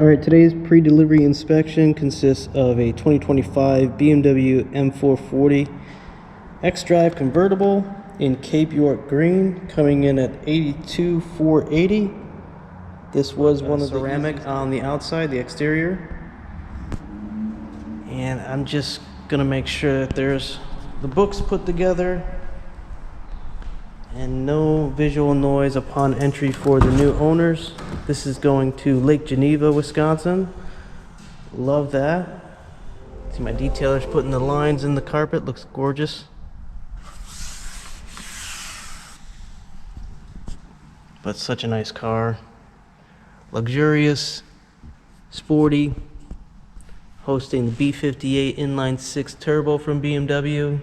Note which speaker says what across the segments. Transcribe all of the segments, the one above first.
Speaker 1: Alright, today's pre-delivery inspection consists of a 2025 BMW M440 X-Drive convertible in Cape York green, coming in at $82,480. This was one of the ceramic on the outside, the exterior. And I'm just gonna make sure that there's the books put together and no visual noise upon entry for the new owners. This is going to Lake Geneva, Wisconsin. Love that. See my detailers putting the lines in the carpet. Looks gorgeous. But such a nice car. Luxurious, sporty, hosting the B58 inline-6 turbo from BMW.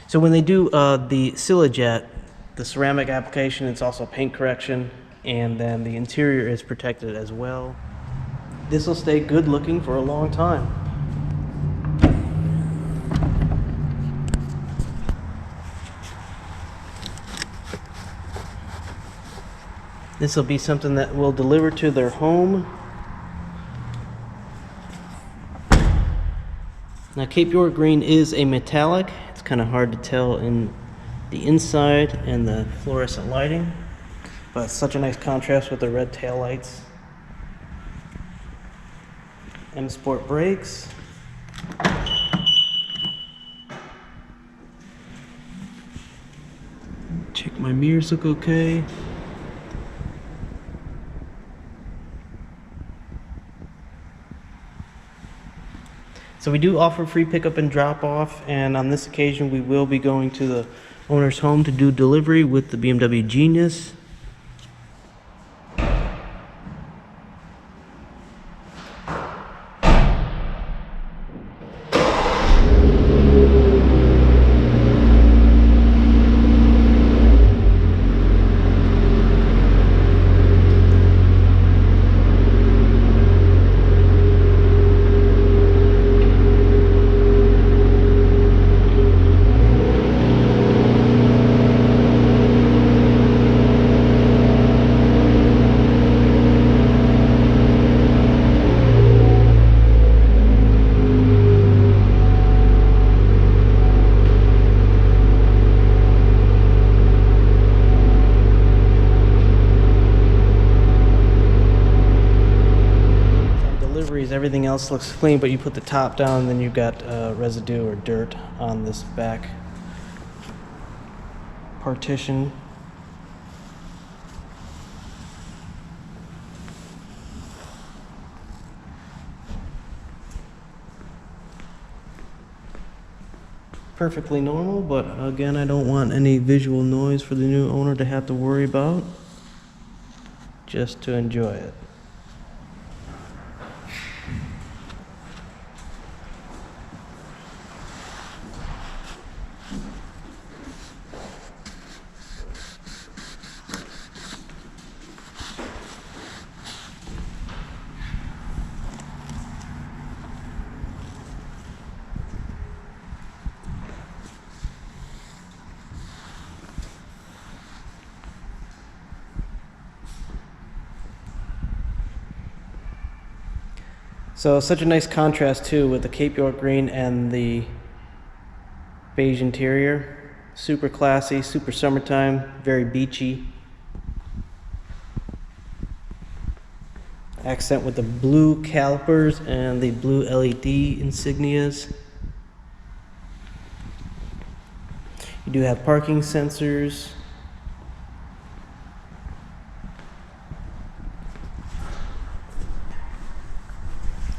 Speaker 1: So when they do the Silajet, the ceramic application, it's also paint correction, and then the interior is protected as well. This will stay good looking for a long time. This will be something that will deliver to their home. Now, Cape York green is a metallic. It's kind of hard to tell in the inside and the fluorescent lighting, but it's such a nice contrast with the red taillights. M Sport brakes. Check my mirrors look okay. So we do offer free pickup and drop off, and on this occasion we will be going to the owner's home to do delivery with the BMW Genius. Everything else looks clean, but you put the top down and then you've got residue or dirt on this back partition. Perfectly normal, but again, I don't want any visual noise for the new owner to have to worry about. Just to enjoy it. So such a nice contrast too with the Cape York green and the beige interior. Super classy, super summertime, very beachy. Accent with the blue calipers and the blue LED insignias. You do have parking sensors.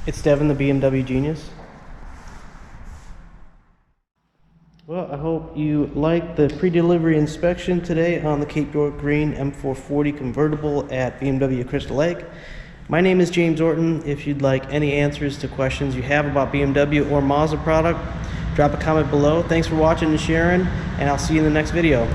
Speaker 1: It's Devin, the BMW Genius. Well, I hope you liked the pre-delivery inspection today on the Cape York green M440 convertible at BMW of Crystal Lake. My name is James Orton. If you'd like any answers to questions you have about BMW or Mazda product, drop a comment below. Thanks for watching and sharing, and I'll see you in the next video.